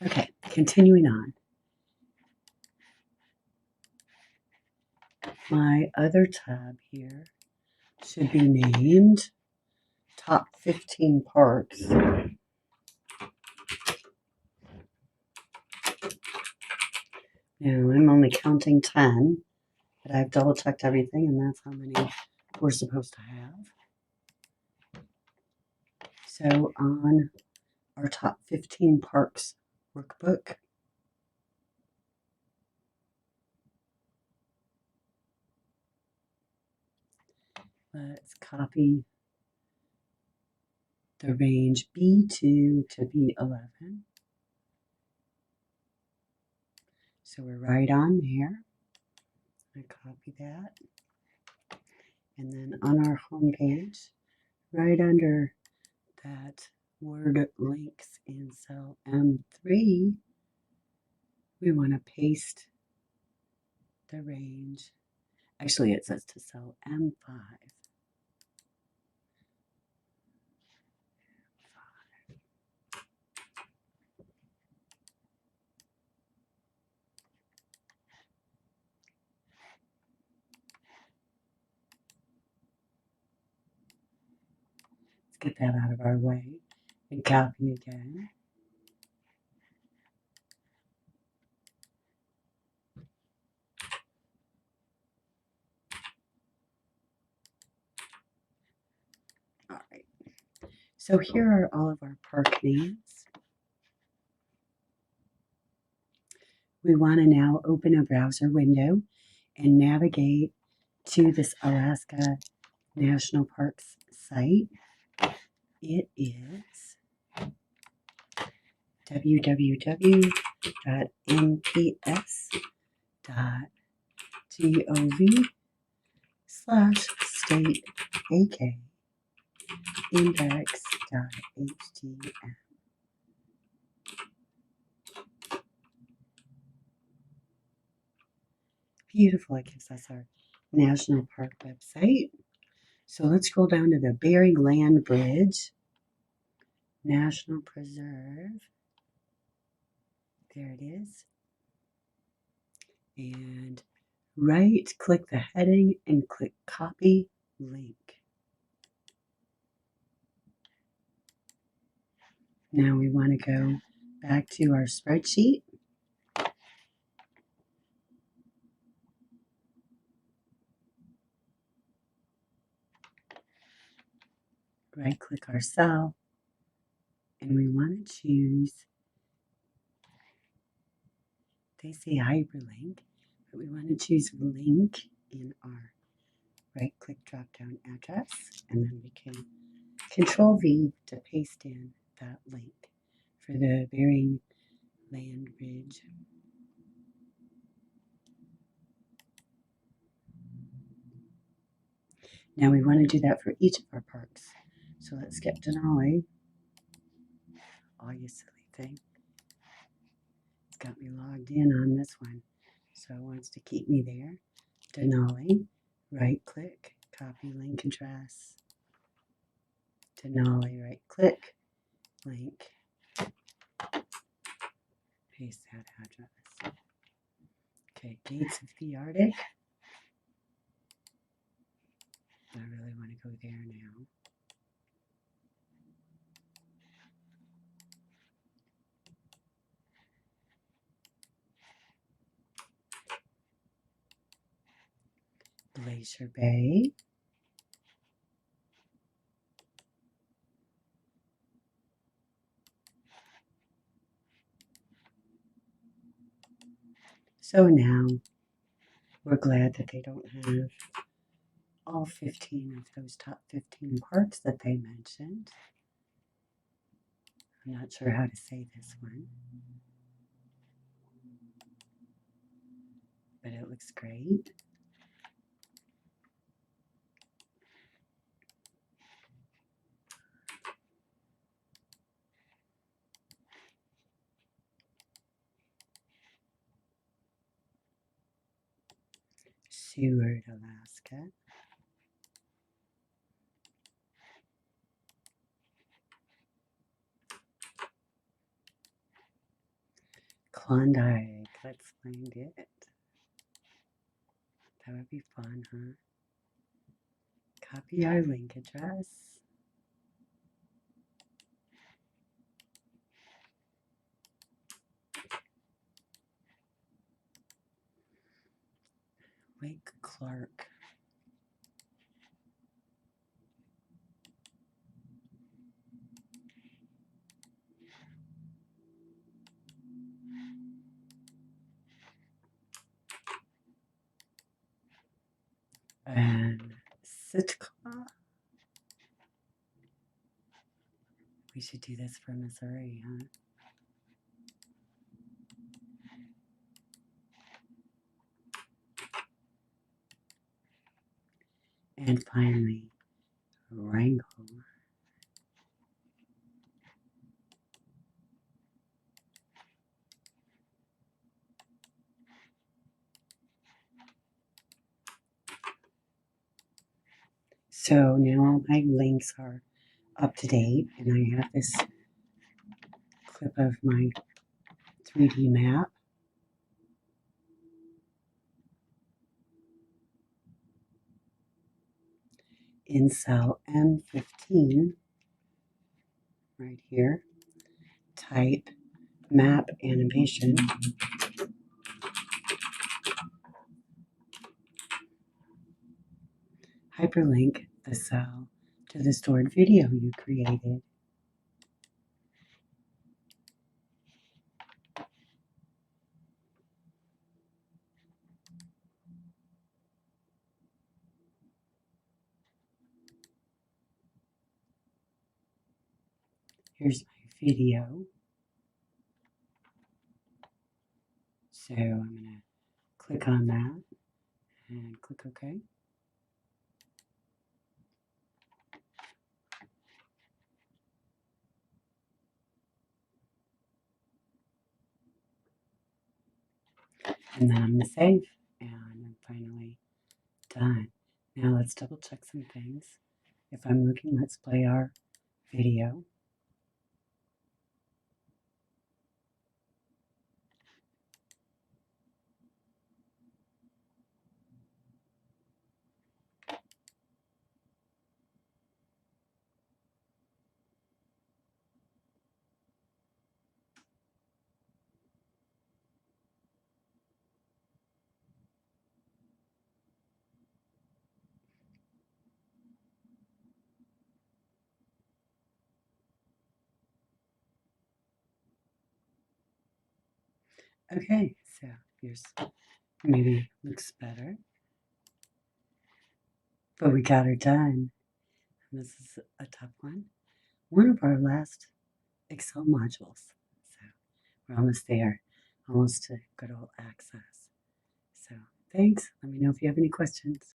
Okay, continuing on. My other tab here should be named Top 15 Parks. Now, I'm only counting 10, but I've double checked everything, and that's how many we're supposed to have. So, on our Top 15 Parks workbook, let's copy the range B2 to B11. So we're right on there. I copy that. And then on our home page, right under that word links in cell M3, we want to paste the range. Actually, it says to cell M5. Let's get that out of our way and copy again. All right. So here are all of our park names. We want to now open a browser window and navigate to this Alaska National Parks site. It is www.nps.gov/state-ak index.htm. Beautiful. It gives us our national park website. So let's scroll down to the Bering Land Bridge National Preserve. There it is. And right click the heading and click copy link. Now we want to go back to our spreadsheet. Right click our cell and we want to choose, they say hyperlink, but we want to choose link in our right click drop down address, and then we can Control V to paste in that link for the Bering Land Bridge. Now we want to do that for each of our parks. So let's skip Denali. Oh, you silly thing. It's got me logged in on this one. So it wants to keep me there. Denali, right click, copy link address. Denali, right click, link, paste that address. Okay, Gates of the Arctic. I really want to go there now. Glacier Bay. So now we're glad that they don't have all 15 of those top 15 parks that they mentioned. I'm not sure how to say this one, but it looks great. Seward, Alaska. Klondike. Let's find it. That would be fun, huh? Copy our link address. Lake Clark. And Sitka. We should do this for Missouri, huh? And finally, Wrangell. So now all my links are up to date, and I have this clip of my 3D map. In cell M15, right here, type map animation. Hyperlink the cell to the stored video you created. Here's my video. So I'm going to click on that and click OK. And then I'm going to save, and I'm finally done. Now let's double check some things. If I'm looking, let's play our video. Okay, so here's maybe looks better. But we got her done. And this is a tough one. One of our last Excel modules. So we're almost there, almost to good old access. So thanks. Let me know if you have any questions.